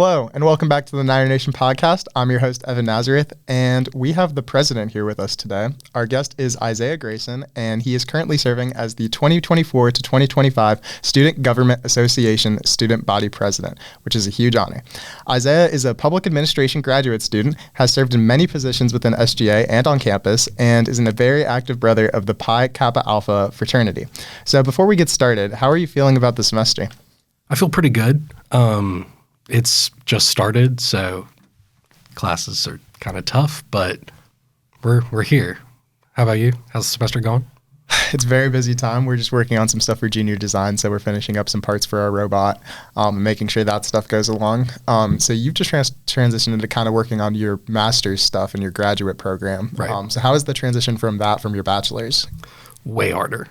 Hello, and welcome back to the Niner Nation podcast. I'm your host, Evan Nazareth, and we have the president here with us today. Our guest is Isaiah Grayson, and he is currently serving as the 2024 to 2025 Student Government Association Student Body President, which is a huge honor. Isaiah is a public administration graduate student, has served in many positions within SGA and on campus, and is a very active brother of the Pi Kappa Alpha fraternity. So before we get started, how are you feeling about the semester? I feel pretty good. It's just started, so classes are kind of tough, but we're here. How about you? How's the semester going? It's a very busy time. We're just working on some stuff for junior design, so we're finishing up some parts for our robot, and making sure that stuff goes along. So you've just transitioned into kind of working on your master's stuff in your graduate program. Right. So how is the transition from your bachelor's? Way harder.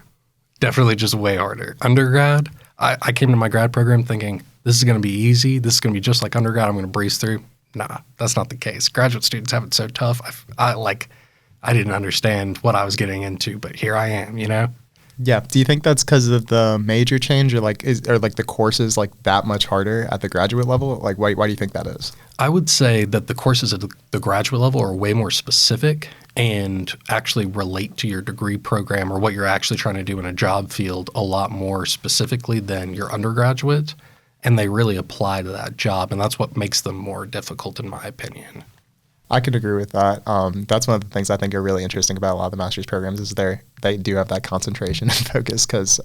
Definitely just way harder. Undergrad, I came to my grad program thinking, this is going to be easy. This is going to be just like undergrad. I'm going to breeze through. Nah, that's not the case. Graduate students have it so tough. I didn't understand what I was getting into, but here I am, you know? Yeah. Do you think that's because of the major change, or the courses like that much harder at the graduate level? Like, why do you think that is? I would say that the courses at the graduate level are way more specific and actually relate to your degree program or what you're actually trying to do in a job field a lot more specifically than your undergraduate. And they really apply to that job, and that's what makes them more difficult, in my opinion. I could agree with that. That's one of the things I think are really interesting about a lot of the master's programs is they do have that concentration and focus because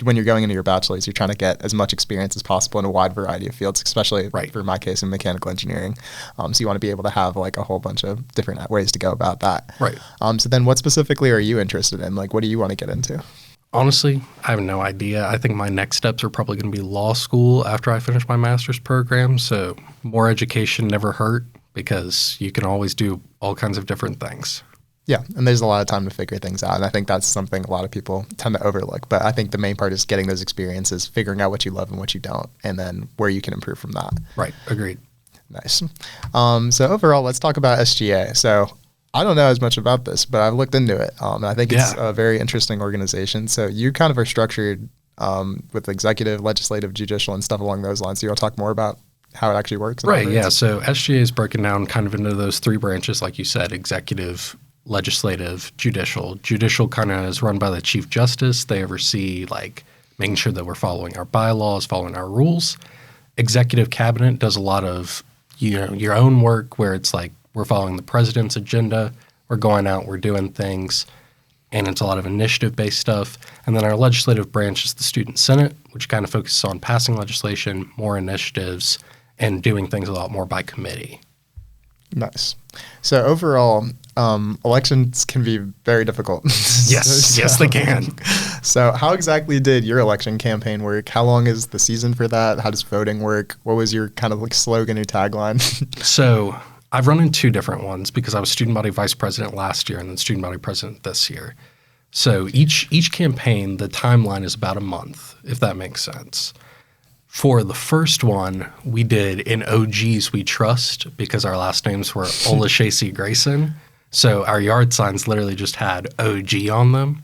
when you're going into your bachelor's, you're trying to get as much experience as possible in a wide variety of fields, especially for my case in mechanical engineering. So you want to be able to have like a whole bunch of different ways to go about that. Right. So then what specifically are you interested in? Like, what do you want to get into? Honestly, I have no idea. I think my next steps are probably going to be law school after I finish my master's program. So more education never hurt because you can always do all kinds of different things. Yeah, and there's a lot of time to figure things out. And I think that's something a lot of people tend to overlook. But I think the main part is getting those experiences, figuring out what you love and what you don't, and then where you can improve from that. Right, agreed. Nice. So overall, let's talk about SGA. So I don't know as much about this, but I've looked into it. And I think it's a very interesting organization. So you kind of are structured with executive, legislative, judicial, and stuff along those lines. So you want to talk more about how it actually works? Right, yeah. So SGA is broken down kind of into those three branches, like you said, executive, legislative, judicial. Judicial kind of is run by the Chief Justice. They oversee like making sure that we're following our bylaws, following our rules. Executive cabinet does a lot of, your own work where it's like, we're following the president's agenda. We're going out, we're doing things, and it's a lot of initiative-based stuff. And then our legislative branch is the Student Senate, which kind of focuses on passing legislation, more initiatives, and doing things a lot more by committee. Nice. So overall, elections can be very difficult. Yes, they can. So how exactly did your election campaign work? How long is the season for that? How does voting work? What was your kind of like slogan or tagline? So I've run in two different ones because I was student body vice president last year and then student body president this year. So each campaign, the timeline is about a month, if that makes sense. For the first one, we did in OGs We Trust because our last names were Olashesi Grayson. So our yard signs literally just had OG on them.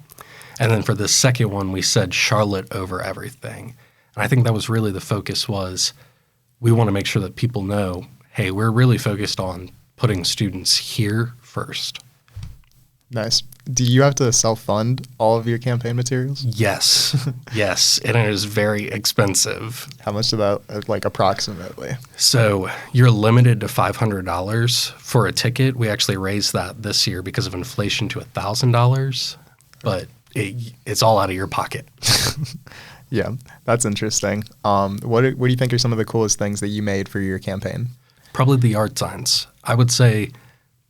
And then for the second one, we said Charlotte over everything. And I think that was really the focus was we want to make sure that people know, hey, we're really focused on putting students here first. Nice. Do you have to self-fund all of your campaign materials? Yes. Yes. And it is very expensive. How much of that, like approximately? So you're limited to $500 for a ticket. We actually raised that this year because of inflation to $1,000, but it's all out of your pocket. Yeah, that's interesting. What do you think are some of the coolest things that you made for your campaign? Probably the yard signs. I would say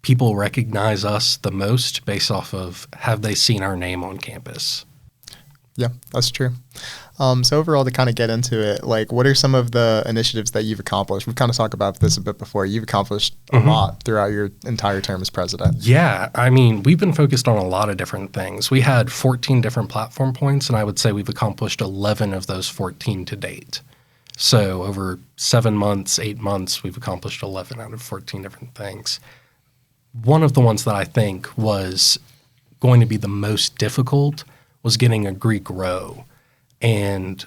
people recognize us the most based off of have they seen our name on campus. Yeah, that's true. So overall, to kind of get into it, like what are some of the initiatives that you've accomplished? We've kind of talked about this a bit before. You've accomplished a lot throughout your entire term as president. Yeah, I mean, we've been focused on a lot of different things. We had 14 different platform points, and I would say we've accomplished 11 of those 14 to date. So over 7 months, 8 months, we've accomplished 11 out of 14 different things. One of the ones that I think was going to be the most difficult was getting a Greek row. And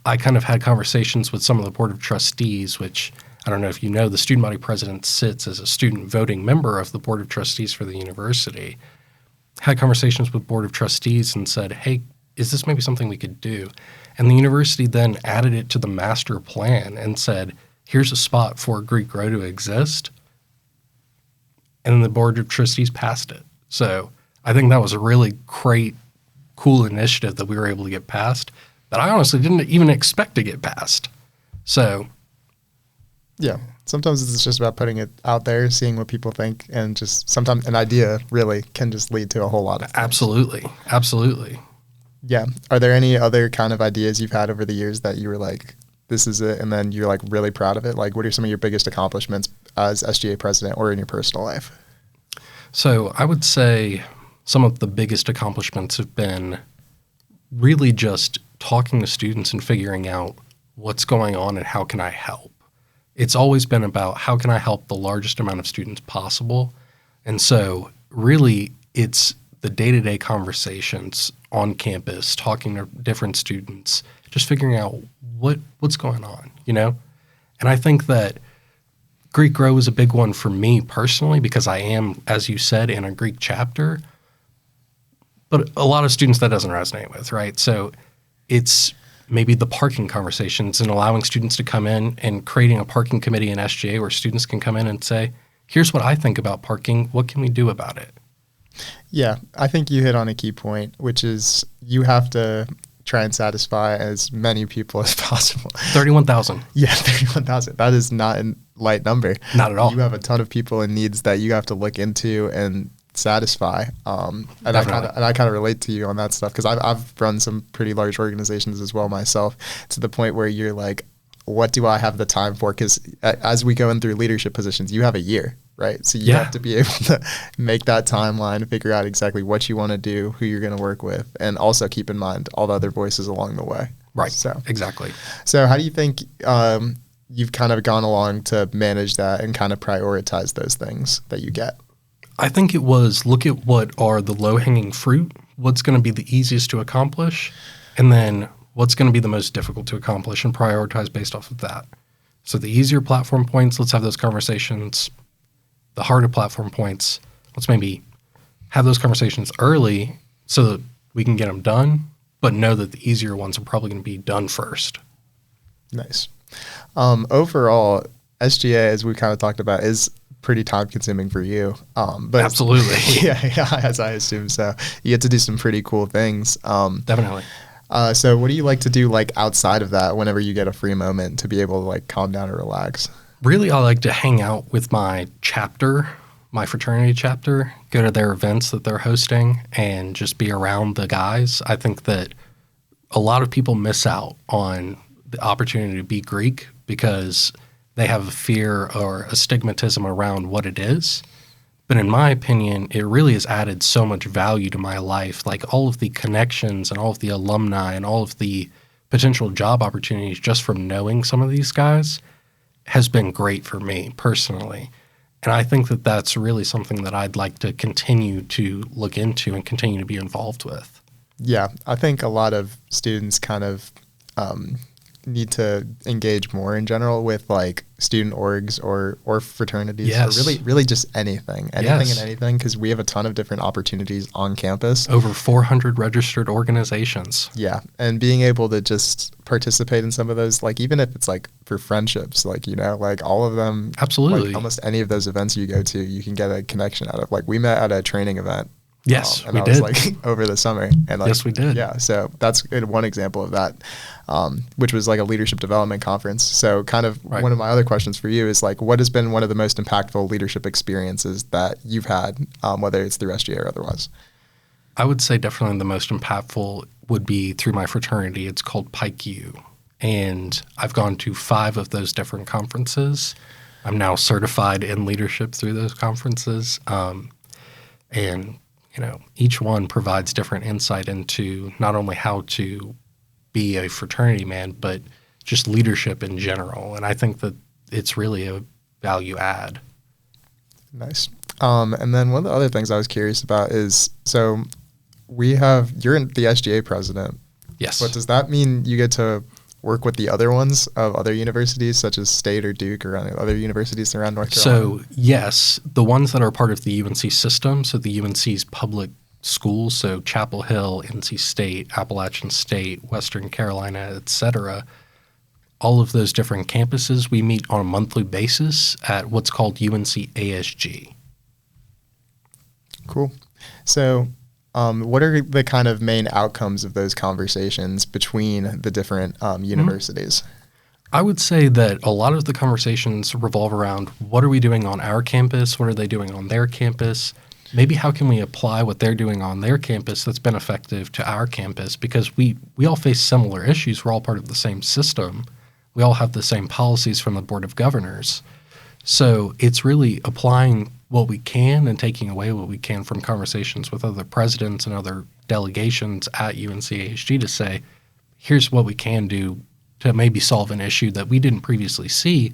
I kind of had conversations with some of the board of trustees, which I don't know if you know, the student body president sits as a student voting member of the board of trustees for the university. Had conversations with board of trustees and said, hey, is this maybe something we could do? And the university then added it to the master plan and said, here's a spot for Greek Row to exist. And then the board of trustees passed it. So I think that was a really great, cool initiative that we were able to get passed that I honestly didn't even expect to get passed. So yeah, sometimes it's just about putting it out there, seeing what people think, and just sometimes an idea really can just lead to a whole lot of things. Absolutely. Yeah. Are there any other kind of ideas you've had over the years that you were like, this is it, and then you're like really proud of it? Like, what are some of your biggest accomplishments as SGA president or in your personal life? So I would say some of the biggest accomplishments have been really just talking to students and figuring out what's going on and how can I help. It's always been about how can I help the largest amount of students possible. And so really it's the day-to-day conversations on campus, talking to different students, just figuring out what's going on, you know? And I think that Greek Row is a big one for me personally because I am, as you said, in a Greek chapter, but a lot of students that doesn't resonate with, right? So it's maybe the parking conversations and allowing students to come in and creating a parking committee in SGA where students can come in and say, here's what I think about parking. What can we do about it? Yeah, I think you hit on a key point, which is you have to try and satisfy as many people as possible. 31,000. Yeah, 31,000. That is not a light number. Not at all. You have a ton of people and needs that you have to look into and satisfy. And I kind of relate to you on that stuff because I've run some pretty large organizations as well myself, to the point where you're like, what do I have the time for? Because as we go in through leadership positions, you have a year, right? So you have to be able to make that timeline, figure out exactly what you want to do, who you're going to work with, and also keep in mind all the other voices along the way. Right. So exactly. So how do you think you've kind of gone along to manage that and kind of prioritize those things that you get? I think it was look at what are the low-hanging fruit, what's going to be the easiest to accomplish, and then what's going to be the most difficult to accomplish and prioritize based off of that. So the easier platform points, let's have those conversations. The harder platform points, let's maybe have those conversations early so that we can get them done, but know that the easier ones are probably going to be done first. Nice. Overall, SGA, as we kind of talked about, is pretty time consuming for you. But absolutely. yeah, as I assume so. You get to do some pretty cool things. Definitely. So what do you like to do like outside of that whenever you get a free moment to be able to like calm down or relax? Really, I like to hang out with my chapter, my fraternity chapter, go to their events that they're hosting and just be around the guys. I think that a lot of people miss out on the opportunity to be Greek because they have a fear or a stigmatism around what it is. But in my opinion, it really has added so much value to my life. Like all of the connections and all of the alumni and all of the potential job opportunities just from knowing some of these guys has been great for me personally. And I think that that's really something that I'd like to continue to look into and continue to be involved with. Yeah, I think a lot of students kind of need to engage more in general with like student orgs or fraternities, yes. or really just anything Yes. and anything, because we have a ton of different opportunities on campus. Over 400 registered organizations. Yeah, and being able to just participate in some of those, like even if it's like for friendships, like, you know, like all of them. Absolutely. Like almost any of those events you go to, you can get a connection out of. Like we met at a training event. Yes, and we that did. was like over the summer. And like, yes, we did. Yeah, so that's one example of that, which was like a leadership development conference. So kind of Right. one of my other questions for you is like, what has been one of the most impactful leadership experiences that you've had, whether it's through SGA or otherwise? I would say definitely the most impactful would be through my fraternity. It's called Pike U. And I've gone to 5 of those different conferences. I'm now certified in leadership through those conferences. And you know, each one provides different insight into not only how to be a fraternity man, but just leadership in general. And I think that it's really a value add. Nice. And then one of the other things I was curious about is, so you're the SGA president. Yes. But does that mean you get to work with the other ones of other universities, such as State or Duke or other universities around North Carolina? So yes, the ones that are part of the UNC system, so the UNC's public schools, so Chapel Hill, NC State, Appalachian State, Western Carolina, etc., all of those different campuses, we meet on a monthly basis at what's called UNC ASG. Cool. So what are the kind of main outcomes of those conversations between the different universities? I would say that a lot of the conversations revolve around what are we doing on our campus, what are they doing on their campus, maybe how can we apply what they're doing on their campus that's been effective to our campus, because we all face similar issues. We're all part of the same system. We all have the same policies from the Board of Governors. So it's really applying what we can and taking away what we can from conversations with other presidents and other delegations at UNCAHG to say, here's what we can do to maybe solve an issue that we didn't previously see,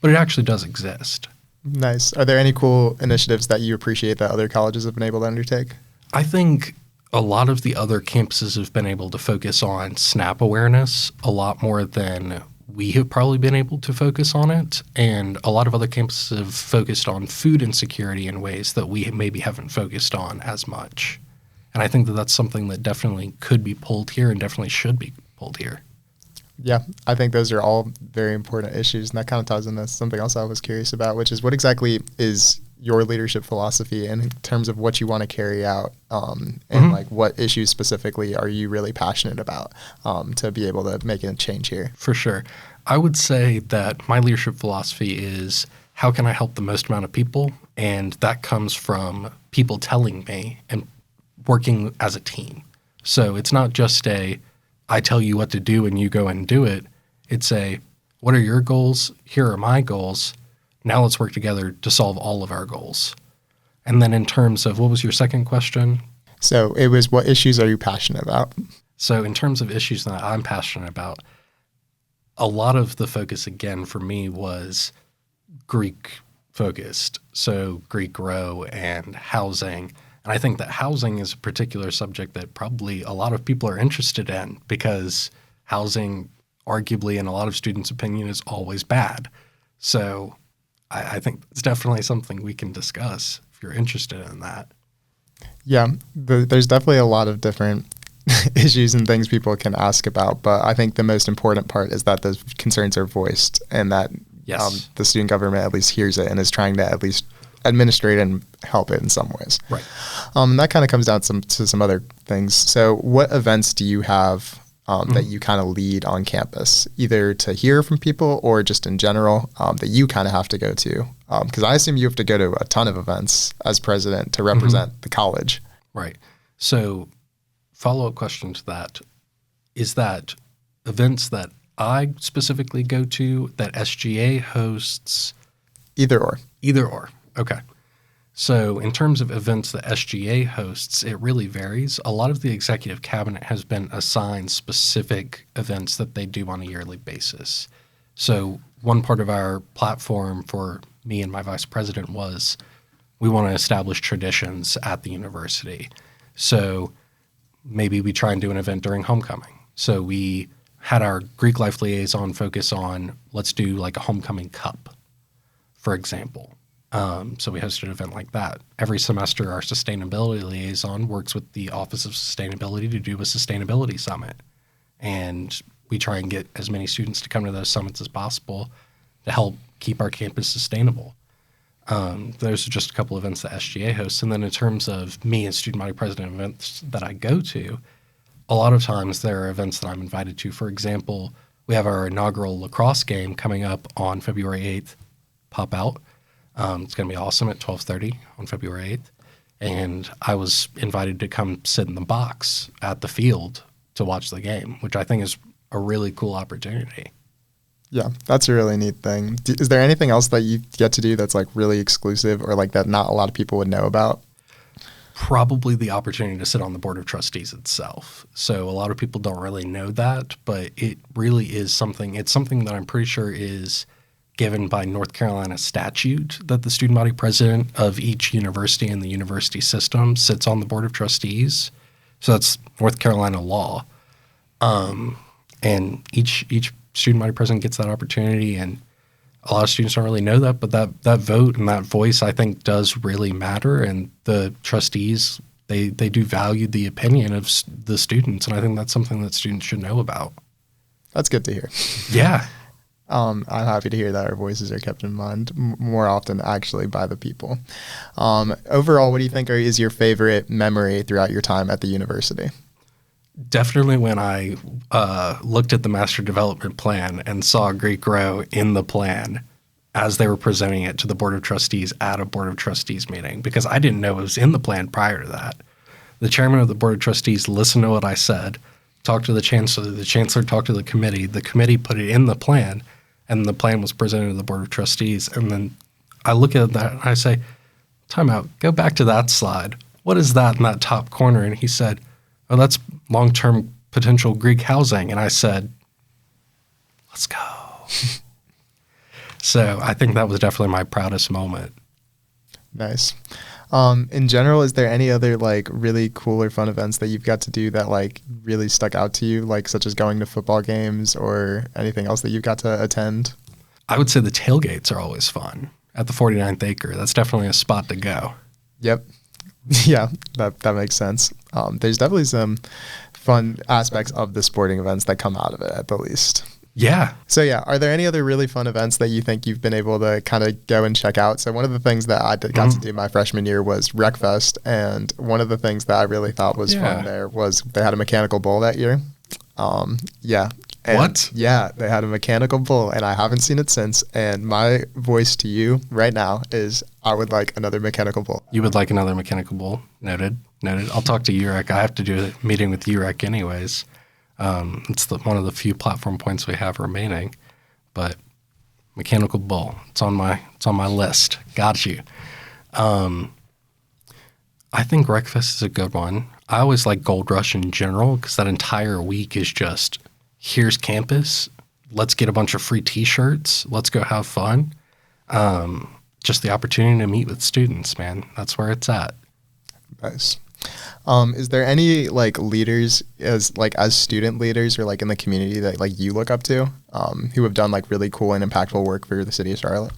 but it actually does exist. Nice. Are there any cool initiatives that you appreciate that other colleges have been able to undertake? I think a lot of the other campuses have been able to focus on SNAP awareness a lot more than we have probably been able to focus on it. And a lot of other campuses have focused on food insecurity in ways that we maybe haven't focused on as much. And I think that that's something that definitely could be pulled here and definitely should be pulled here. Yeah, I think those are all very important issues. And that kind of ties into something else I was curious about, which is what exactly is your leadership philosophy in terms of what you want to carry out and like what issues specifically are you really passionate about to be able to make a change here? For sure. I would say that my leadership philosophy is how can I help the most amount of people? And that comes from people telling me and working as a team. So it's not just I tell you what to do and you go and do it. It's what are your goals? Here are my goals. Now let's work together to solve all of our goals. And then in terms of, what was your second question? So it was, what issues are you passionate about? So in terms of issues that I'm passionate about, a lot of the focus again for me was Greek focused. So Greek Row and housing. And I think that housing is a particular subject that probably a lot of people are interested in because housing, arguably in a lot of students' opinion, is always bad. So I think it's definitely something we can discuss if you're interested in that. Yeah, there's definitely a lot of different issues and things people can ask about, but I think the most important part is that those concerns are voiced and that the student government at least hears it and is trying to at least administrate and help it in some ways. Right. And that kind of comes down to some other things. So what events do you have that you kind of lead on campus, either to hear from people or just in general that you kind of have to go to? Because I assume you have to go to a ton of events as president to represent the college. Right. So follow-up question to that, is that events that I specifically go to that SGA hosts? Either or. Either or. Okay. So in terms of events that SGA hosts, it really varies. A lot of the executive cabinet has been assigned specific events that they do on a yearly basis. So one part of our platform for me and my vice president was we want to establish traditions at the university. So maybe we try and do an event during homecoming. So we had our Greek life liaison focus on, let's do like a homecoming cup, for example. So we hosted an event like that. Every semester, our sustainability liaison works with the Office of Sustainability to do a sustainability summit. And we try and get as many students to come to those summits as possible to help keep our campus sustainable. Those are just a couple of events that SGA hosts. And then in terms of me as student body president events that I go to, a lot of times there are events that I'm invited to. For example, we have our inaugural lacrosse game coming up on February 8th. Pop out. It's going to be awesome at 12:30 on February 8th. And I was invited to come sit in the box at the field to watch the game, which I think is a really cool opportunity. Yeah, that's a really neat thing. Is there anything else that you get to do that's like really exclusive or like that not a lot of people would know about? Probably the opportunity to sit on the board of trustees itself. So a lot of people don't really know that, but it really is something. It's something that I'm pretty sure is given by North Carolina statute, that the student body president of each university in the university system sits on the board of trustees. So that's North Carolina law. And each student body president gets that opportunity, and a lot of students don't really know that, but that vote and that voice, I think, does really matter. And the trustees, they do value the opinion of the students, and I think that's something that students should know about. That's good to hear. Yeah. I'm happy to hear that our voices are kept in mind more often, actually, by the people. Overall, what do you think is your favorite memory throughout your time at the university? Definitely when I looked at the master development plan and saw Greek Row in the plan as they were presenting it to the Board of Trustees at a Board of Trustees meeting, because I didn't know it was in the plan prior to that. The chairman of the Board of Trustees listened to what I said, talked to the chancellor talked to the committee put it in the plan, and the plan was presented to the Board of Trustees. And then I look at that and I say, time out, go back to that slide. What is that in that top corner? And he said, oh, that's long-term potential Greek housing. And I said, let's go. So I think that was definitely my proudest moment. Nice. In general, is there any other like really cool or fun events that you've got to do that like really stuck out to you, like such as going to football games or anything else that you've got to attend? I would say the tailgates are always fun at the 49th acre. That's definitely a spot to go. Yep. Yeah, that makes sense. There's definitely some fun aspects of the sporting events that come out of it, at the least. Yeah. So yeah, are there any other really fun events that you think you've been able to kind of go and check out? So one of the things that I got to do my freshman year was Wreckfest, and one of the things that I really thought was fun there was they had a mechanical bull that year. What? Yeah, they had a mechanical bull, and I haven't seen it since. And my voice to you right now is I would like another mechanical bull. You would like another mechanical bull? Noted. I'll talk to UREC. I have to do a meeting with UREC anyways. It's one of the few platform points we have remaining, but mechanical bull, it's on my list. Got you. I think Wreckfest is a good one. I always like Gold Rush in general because that entire week is just, here's campus, let's get a bunch of free t-shirts, let's go have fun. Just the opportunity to meet with students, man. That's where it's at. Nice. Is there any like leaders as student leaders or like in the community that like you look up to who have done like really cool and impactful work for the city of Charlotte?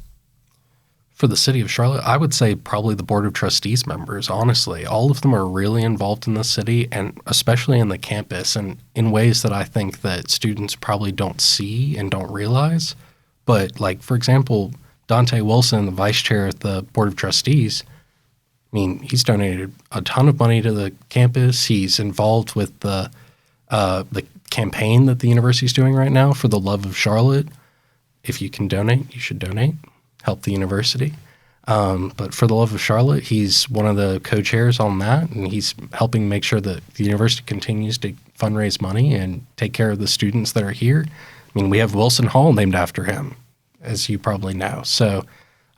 For the city of Charlotte, I would say probably the Board of Trustees members, honestly. All of them are really involved in the city and especially in the campus and in ways that I think that students probably don't see and don't realize. But like, for example, Dante Wilson, the vice chair at the Board of Trustees, I mean, he's donated a ton of money to the campus. He's involved with the campaign that the university is doing right now for the love of Charlotte. If you can donate, you should donate. Help the university. But for the love of Charlotte, he's one of the co-chairs on that, and he's helping make sure that the university continues to fundraise money and take care of the students that are here. I mean, we have Wilson Hall named after him, as you probably know. So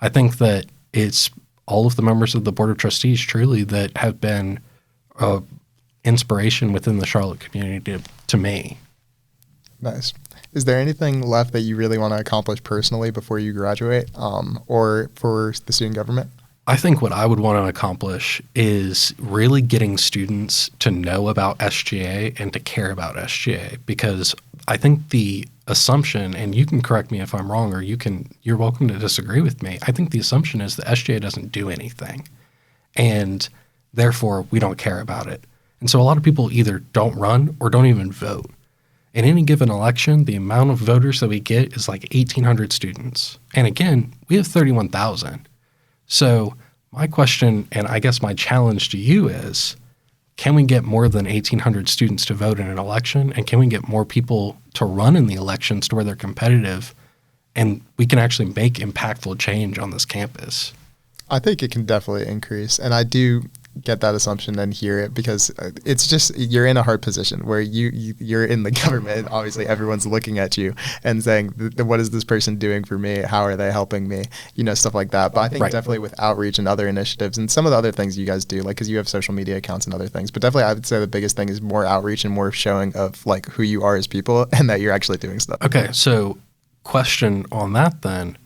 I think that it's all of the members of the Board of Trustees truly that have been inspiration within the Charlotte community to me. Nice. Is there anything left that you really want to accomplish personally before you graduate or for the student government? I think what I would want to accomplish is really getting students to know about SGA and to care about SGA, because I think the assumption, and you can correct me if I'm wrong, or you're welcome to disagree with me. I think the assumption is that SGA doesn't do anything, and therefore we don't care about it. And so a lot of people either don't run or don't even vote. In any given election, the amount of voters that we get is like 1,800 students. And again, we have 31,000. So my question, and I guess my challenge to you is, can we get more than 1,800 students to vote in an election? And can we get more people to run in the elections to where they're competitive and we can actually make impactful change on this campus? I think it can definitely increase. And I do get that assumption and hear it because it's just you're in a hard position where you're in the government. Obviously, everyone's looking at you and saying, what is this person doing for me? How are they helping me? Stuff like that. But I think definitely with outreach and other initiatives and some of the other things you guys do, like because you have social media accounts and other things. But definitely I would say the biggest thing is more outreach and more showing of like who you are as people and that you're actually doing stuff. Okay, so question on that then.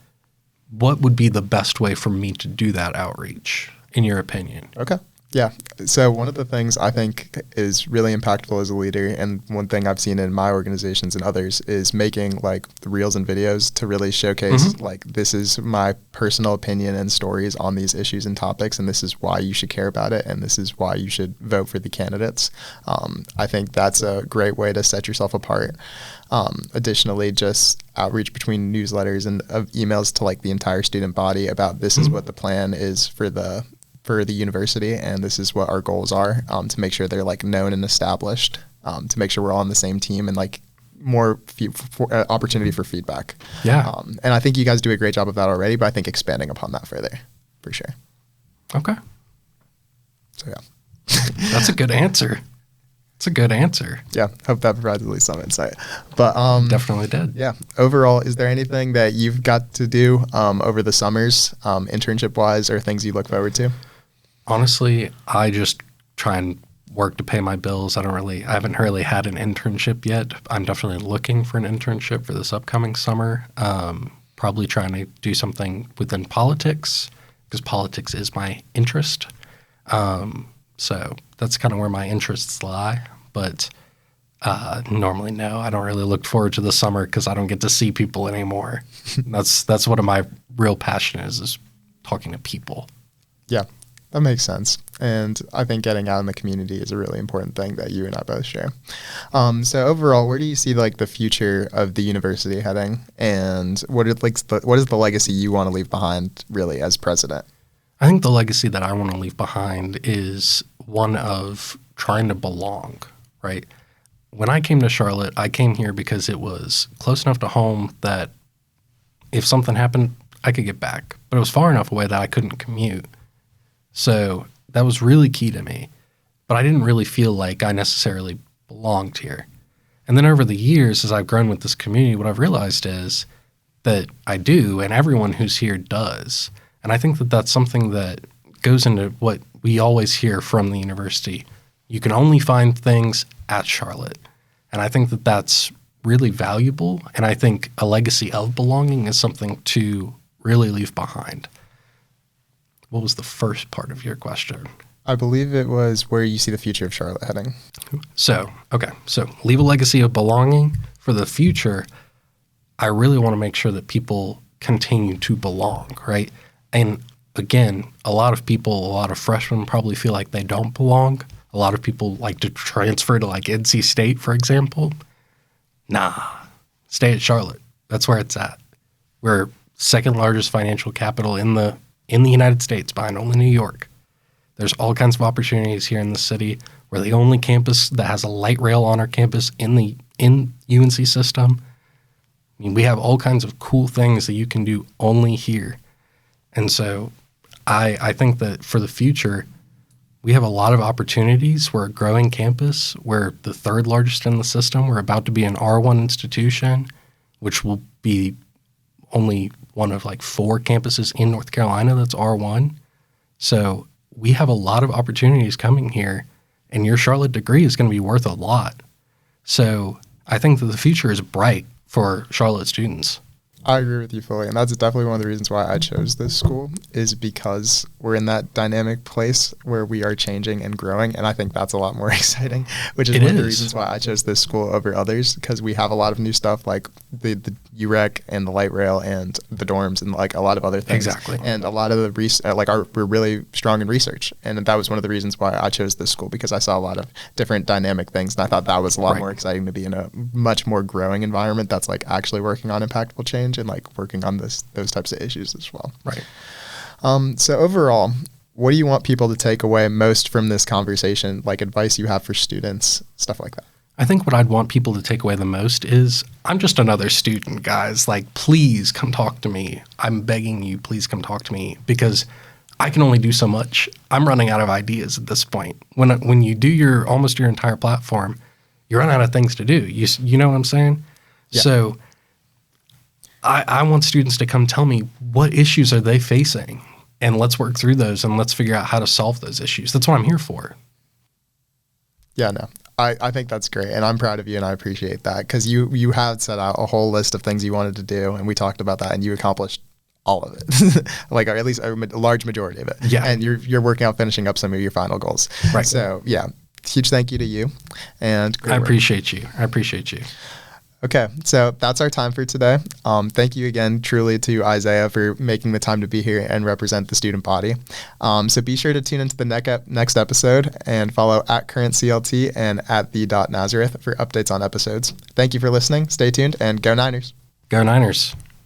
What would be the best way for me to do that outreach, in your opinion? Okay. Yeah. So one of the things I think is really impactful as a leader, and one thing I've seen in my organizations and others, is making like the reels and videos to really showcase like this is my personal opinion and stories on these issues and topics, and this is why you should care about it, and this is why you should vote for the candidates. I think that's a great way to set yourself apart. Additionally, just outreach between newsletters and emails to like the entire student body about this is what the plan is for the university, and this is what our goals are, to make sure they're like known and established, to make sure we're all on the same team, and like more opportunity for feedback. Yeah. And I think you guys do a great job of that already, but I think expanding upon that further, for sure. Okay. So yeah. That's a good answer. It's a good answer. Yeah. Hope that provides at least some insight. But definitely did. Yeah. Overall, is there anything that you've got to do over the summers, internship wise, or things you look forward to? Honestly, I just try and work to pay my bills. I haven't really had an internship yet. I'm definitely looking for an internship for this upcoming summer. Probably trying to do something within politics, because politics is my interest. So that's kind of where my interests lie. But normally, no, I don't really look forward to the summer because I don't get to see people anymore. That's one of my real passion is talking to people. Yeah. That makes sense. And I think getting out in the community is a really important thing that you and I both share. So overall, where do you see like the future of the university heading, and what is the legacy you want to leave behind really as president? I think the legacy that I want to leave behind is one of trying to belong, right? When I came to Charlotte, I came here because it was close enough to home that if something happened, I could get back. But it was far enough away that I couldn't commute. So that was really key to me, but I didn't really feel like I necessarily belonged here. And then over the years, as I've grown with this community, what I've realized is that I do, and everyone who's here does. And I think that that's something that goes into what we always hear from the university. You can only find things at Charlotte. And I think that that's really valuable. And I think a legacy of belonging is something to really leave behind. What was the first part of your question? I believe it was where you see the future of Charlotte heading. So leave a legacy of belonging. For the future, I really want to make sure that people continue to belong, right? And again, a lot of freshmen probably feel like they don't belong. A lot of people like to transfer to like NC State, for example. Nah, stay at Charlotte. That's where it's at. We're second largest financial capital in the United States, behind only New York. There's all kinds of opportunities here in the city. We're the only campus that has a light rail on our campus in UNC system. I mean, we have all kinds of cool things that you can do only here. And so I think that for the future, we have a lot of opportunities. We're a growing campus. We're the third largest in the system. We're about to be an R1 institution, which will be only one of like 4 campuses in North Carolina that's R1. So we have a lot of opportunities coming here, and your Charlotte degree is going to be worth a lot. So I think that the future is bright for Charlotte students. I agree with you fully, and that's definitely one of the reasons why I chose this school, is because we're in that dynamic place where we are changing and growing, and I think that's a lot more exciting, which is one of the reasons why I chose this school over others, because we have a lot of new stuff like the UREC and the light rail and the dorms and like a lot of other things. Exactly. And a lot of the we're really strong in research, and that was one of the reasons why I chose this school, because I saw a lot of different dynamic things, and I thought that was a lot more exciting to be in a much more growing environment that's like actually working on impactful change and like working on those types of issues as well. Right. So overall, what do you want people to take away most from this conversation, like advice you have for students, stuff like that? I think what I'd want people to take away the most is I'm just another student, guys. Like, please come talk to me. I'm begging you, please come talk to me, because I can only do so much. I'm running out of ideas at this point. When you do almost your entire platform, you run out of things to do. You know what I'm saying? Yeah. So I want students to come tell me what issues are they facing, and let's work through those and let's figure out how to solve those issues. That's what I'm here for. Yeah, no, I think that's great, and I'm proud of you, and I appreciate that, because you have set out a whole list of things you wanted to do, and we talked about that, and you accomplished all of it, like, or at least a large majority of it. Yeah. And you're working on finishing up some of your final goals. Right. So yeah, huge thank you to you. And I appreciate you. I appreciate you. Okay, so that's our time for today. Thank you again, truly, to Isaiah for making the time to be here and represent the student body. So be sure to tune into the next episode and follow at Current CLT and at the.Nazareth for updates on episodes. Thank you for listening. Stay tuned and go Niners. Go Niners.